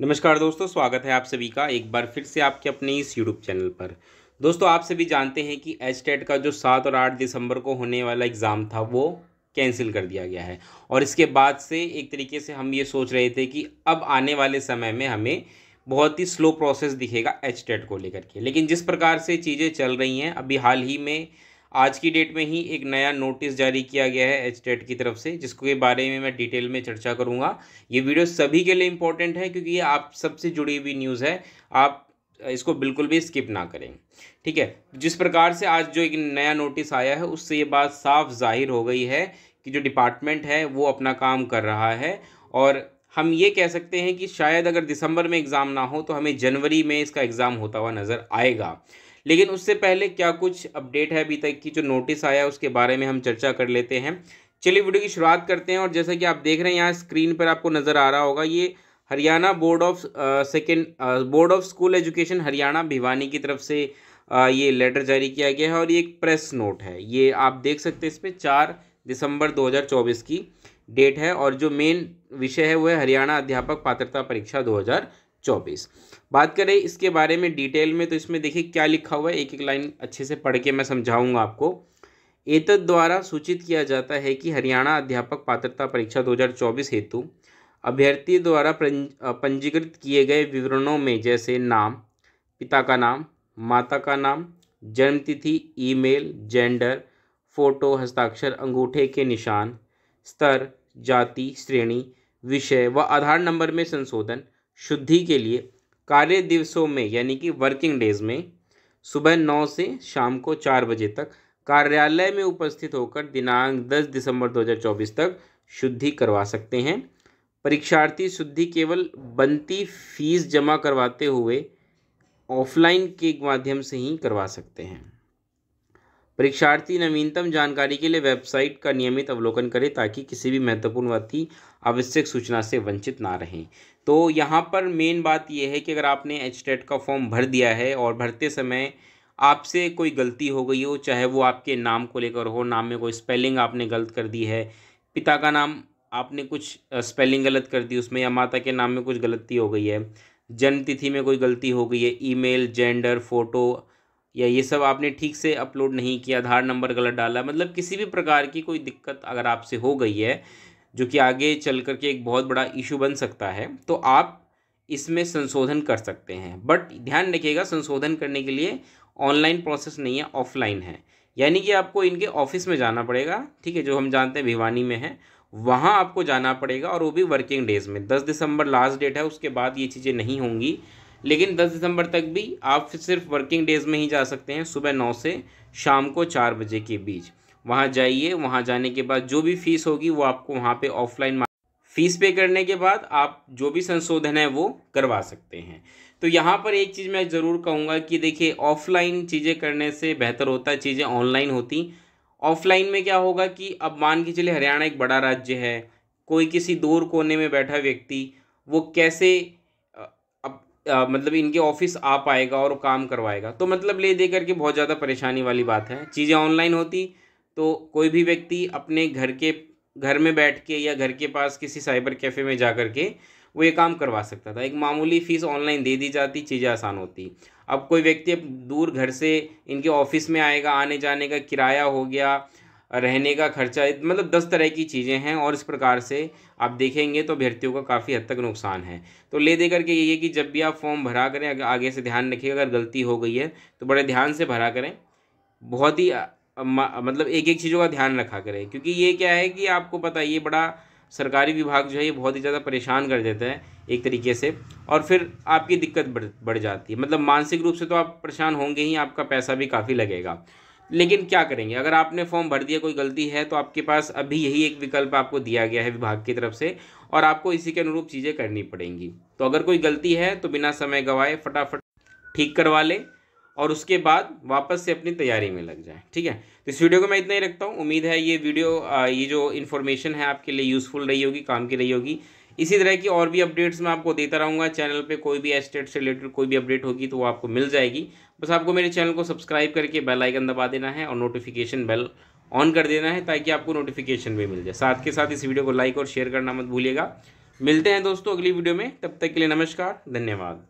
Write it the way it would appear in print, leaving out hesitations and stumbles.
नमस्कार दोस्तों, स्वागत है आप सभी का एक बार फिर से आपके अपने इस यूट्यूब चैनल पर। दोस्तों, आप सभी जानते हैं कि एचटेट का जो 7 और 8 दिसंबर को होने वाला एग्ज़ाम था वो कैंसिल कर दिया गया है। और इसके बाद से एक तरीके से हम ये सोच रहे थे कि अब आने वाले समय में हमें बहुत ही स्लो प्रोसेस दिखेगा एचटेट को लेकर के। लेकिन जिस प्रकार से चीज़ें चल रही हैं, अभी हाल ही में आज की डेट में ही एक नया नोटिस जारी किया गया है एचटेट की तरफ से, जिसके बारे में मैं डिटेल में चर्चा करूंगा। ये वीडियो सभी के लिए इम्पोर्टेंट है क्योंकि ये आप सबसे जुड़ी हुई न्यूज़ है। आप इसको बिल्कुल भी स्किप ना करें। ठीक है, जिस प्रकार से आज जो एक नया नोटिस आया है उससे ये बात साफ जाहिर हो गई है कि जो डिपार्टमेंट है वो अपना काम कर रहा है। और हम ये कह सकते हैं कि शायद अगर दिसंबर में एग्ज़ाम ना हो तो हमें जनवरी में इसका एग्ज़ाम होता हुआ नज़र आएगा। लेकिन उससे पहले क्या कुछ अपडेट है अभी तक की जो नोटिस आया उसके बारे में हम चर्चा कर लेते हैं। चलिए वीडियो की शुरुआत करते हैं। और जैसा कि आप देख रहे हैं यहाँ स्क्रीन पर आपको नज़र आ रहा होगा, ये Haryana board of school education Haryana Bhiwani की तरफ से ये लेटर जारी किया गया है। और ये एक प्रेस नोट है, ये आप देख सकते हैं। इस पर 4 दिसंबर 2024 की डेट है और जो मेन विषय है वो है हरियाणा अध्यापक पात्रता परीक्षा 2024। बात करें इसके बारे में डिटेल में तो इसमें देखिए क्या लिखा हुआ है, एक एक लाइन अच्छे से पढ़ के मैं समझाऊंगा आपको। एतद द्वारा सूचित किया जाता है कि हरियाणा अध्यापक पात्रता परीक्षा 2024 हेतु अभ्यर्थी द्वारा पंजीकृत किए गए विवरणों में जैसे नाम, पिता का नाम, माता का नाम, जन्मतिथि, ईमेल, जेंडर, फोटो, हस्ताक्षर, अंगूठे के निशान, स्तर, जाति, श्रेणी, विषय व आधार नंबर में संशोधन, शुद्धि के लिए कार्य दिवसों में यानी कि वर्किंग डेज में सुबह 9 से शाम को 4 बजे तक कार्यालय में उपस्थित होकर दिनांक 10 दिसंबर 2024 तक शुद्धि करवा सकते हैं। परीक्षार्थी शुद्धि केवल बनती फीस जमा करवाते हुए ऑफलाइन के माध्यम से ही करवा सकते हैं। परीक्षार्थी नवीनतम जानकारी के लिए वेबसाइट का नियमित अवलोकन करें ताकि किसी भी महत्वपूर्ण अति आवश्यक सूचना से वंचित ना रहें। तो यहाँ पर मेन बात यह है कि अगर आपने एचटेट का फॉर्म भर दिया है और भरते समय आपसे कोई गलती हो गई हो, चाहे वो आपके नाम को लेकर हो, नाम में कोई स्पेलिंग आपने गलत कर दी है, पिता का नाम आपने कुछ स्पेलिंग गलत कर दी उसमें, या माता के नाम में कुछ गलती हो गई है, जन्म तिथि में कोई गलती हो गई है, ईमेल, जेंडर, फोटो या ये सब आपने ठीक से अपलोड नहीं किया, आधार नंबर गलत डाला, मतलब किसी भी प्रकार की कोई दिक्कत अगर आपसे हो गई है जो कि आगे चल कर के एक बहुत बड़ा इशू बन सकता है, तो आप इसमें संशोधन कर सकते हैं। बट ध्यान रखिएगा, संशोधन करने के लिए ऑनलाइन प्रोसेस नहीं है, ऑफलाइन है। यानी कि आपको इनके ऑफिस में जाना पड़ेगा, ठीक है, जो हम जानते हैं भिवानी में है, वहाँ आपको जाना पड़ेगा और वो भी वर्किंग डेज़ में। 10 दिसंबर लास्ट डेट है, उसके बाद ये चीज़ें नहीं होंगी। लेकिन 10 दिसंबर तक भी आप सिर्फ वर्किंग डेज़ में ही जा सकते हैं, सुबह 9 से शाम को 4 बजे के बीच। वहाँ जाइए, वहाँ जाने के बाद जो भी फीस होगी वो आपको वहाँ पे ऑफलाइन फीस पे करने के बाद आप जो भी संशोधन है वो करवा सकते हैं। तो यहाँ पर एक चीज़ मैं ज़रूर कहूँगा कि देखिए, ऑफलाइन चीज़ें करने से बेहतर होता है चीज़ें ऑनलाइन होती। ऑफलाइन में क्या होगा कि अब मान के चलिए हरियाणा एक बड़ा राज्य है, कोई किसी दूर कोने में बैठा व्यक्ति वो कैसे मतलब इनके ऑफिस आ पाएगा और काम करवाएगा, तो मतलब ले दे करके बहुत ज़्यादा परेशानी वाली बात है। चीज़ें ऑनलाइन होती तो कोई भी व्यक्ति अपने घर में बैठ के या घर के पास किसी साइबर कैफ़े में जा कर के वो ये काम करवा सकता था। एक मामूली फ़ीस ऑनलाइन दे दी जाती, चीज़ें आसान होती। अब कोई व्यक्ति अब दूर घर से इनके ऑफिस में आएगा, आने जाने का किराया हो गया, रहने का खर्चा, मतलब 10 तरह की चीज़ें हैं। और इस प्रकार से आप देखेंगे तो अभ्यर्थियों का काफ़ी हद तक नुकसान है। तो ले दे करके ये है कि जब भी आप फॉर्म भरा करें, आगे से ध्यान रखिएगा, अगर गलती हो गई है तो बड़े ध्यान से भरा करें। बहुत ही मतलब एक एक चीज़ों का ध्यान रखा करें, क्योंकि ये क्या है कि आपको पता है ये बड़ा सरकारी विभाग जो है ये बहुत ही ज़्यादा परेशान कर देता है एक तरीके से, और फिर आपकी दिक्कत बढ़ जाती है। मतलब मानसिक रूप से तो आप परेशान होंगे ही, आपका पैसा भी काफ़ी लगेगा। लेकिन क्या करेंगे, अगर आपने फॉर्म भर दिया, कोई गलती है तो आपके पास अभी यही एक विकल्प आपको दिया गया है विभाग की तरफ से, और आपको इसी के अनुरूप चीज़ें करनी पड़ेंगी। तो अगर कोई गलती है तो बिना समय गंवाए फटाफट ठीक करवा लें और उसके बाद वापस से अपनी तैयारी में लग जाएं। ठीक है, तो इस वीडियो को मैं इतना ही रखता हूँ। उम्मीद है ये वीडियो ये जो इन्फॉर्मेशन है आपके लिए यूज़फुल रही होगी, काम की रही होगी। इसी तरह की और भी अपडेट्स मैं आपको देता रहूँगा चैनल पे। कोई भी एस्टेट से रिलेटेड कोई भी अपडेट होगी तो वो आपको मिल जाएगी। बस आपको मेरे चैनल को सब्सक्राइब करके बेल आइकन दबा देना है और नोटिफिकेशन बेल ऑन कर देना है ताकि आपको नोटिफिकेशन भी मिल जाए। साथ के साथ इस वीडियो को लाइक और शेयर करना मत भूलिएगा। मिलते हैं दोस्तों अगली वीडियो में, तब तक के लिए नमस्कार, धन्यवाद।